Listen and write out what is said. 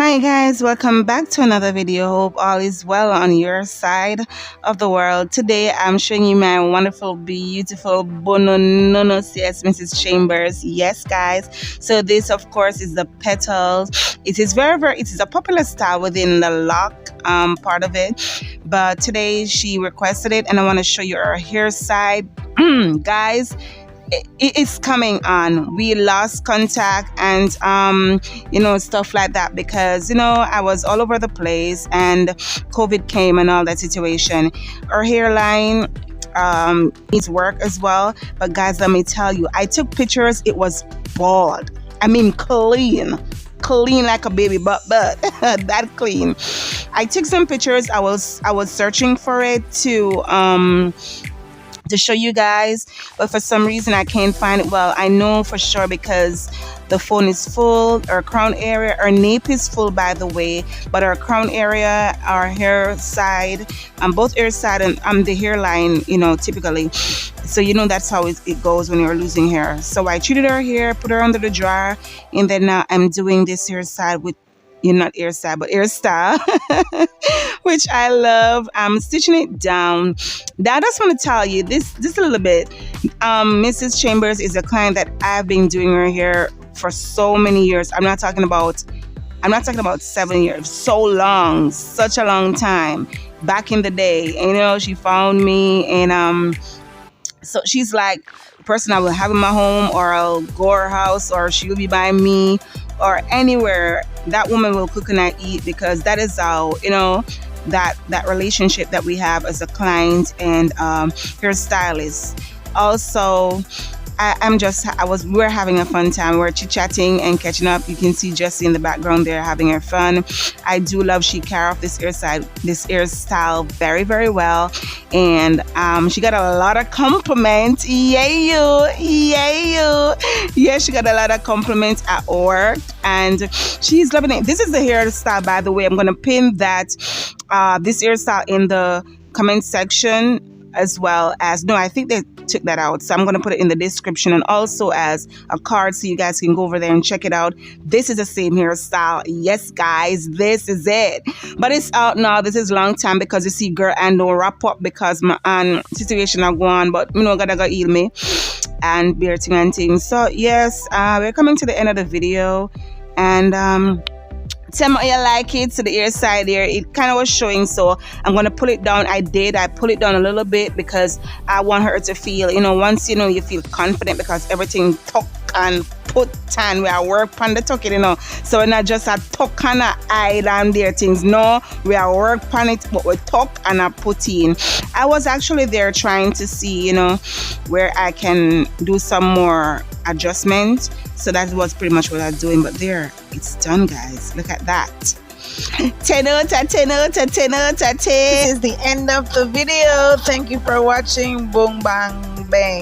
Hi guys, welcome back to another video. Hope all is well on your side of the world. Today I'm showing you my wonderful, beautiful bonononos. Yes, Mrs. Chambers. Yes guys. So this of course is the petals. It is it is a popular style within the lock part of it. But today she requested it and I want to show you her hair side. Guys, it's coming on. We lost contact and stuff like that because I was all over the place and COVID came and all that situation. Our hairline needs work as well, but guys, let me tell you, I took pictures. It was bald. I mean clean like a baby, but that clean. I took some pictures. I was searching for it to show you guys, but for some reason I can't find it. Well, I know for sure because the phone is full. Our crown area, our nape is full by the way, but our crown area, our hair side, both hair side and the hairline, typically. So that's how it goes when you're losing hair. So I treated her hair, put her under the dryer, and then now I'm doing this hair side with not hairstyle but hairstyle which I love. I'm stitching it down. Now I just want to tell you this a little bit. Mrs. Chambers is a client that I've been doing her hair for so many years. I'm not talking about 7 years. So long, such a long time back in the day. And she found me and so she's like the person I will have in my home, or I'll go to her house, or she'll be by me, or anywhere. That woman will cook and I eat, because that is how that relationship that we have as a client and hairstylist. Also, we're having a fun time. We're chit-chatting and catching up. You can see Jazzy in the background there having her fun. I do love she carried off this hairstyle very, very well. And she got a lot of compliments. Yeah, she got a lot of compliments at work and she's loving it. This is the hairstyle, by the way. I'm gonna pin that this hairstyle in the comment section, as well as I think they took that out, so I'm going to put it in the description and also as a card so you guys can go over there and check it out. This is the same hairstyle. Yes guys, this is it, but it's out now. This is long time because you see girl and don't wrap up because my situation are going, but gotta heal me and bear thing and things. So yes, we're coming to the end of the video, and tell me how you like it. To the ear side there, it kind of was showing, so I'm gonna pull it down. I pull it down a little bit because I want her to feel, once you feel confident, because everything tuck and put and we are work on the tucking, so we're not just a tuck and a island there things. No, we are work on it, but we tuck and a put in. I was actually there trying to see where I can do some more adjustment. So that was pretty much what I was doing, but there, it's done guys. Look at that. 10 out of 10 out of 10 out of 10. This is the end of the video. Thank you for watching. Boom bang bang.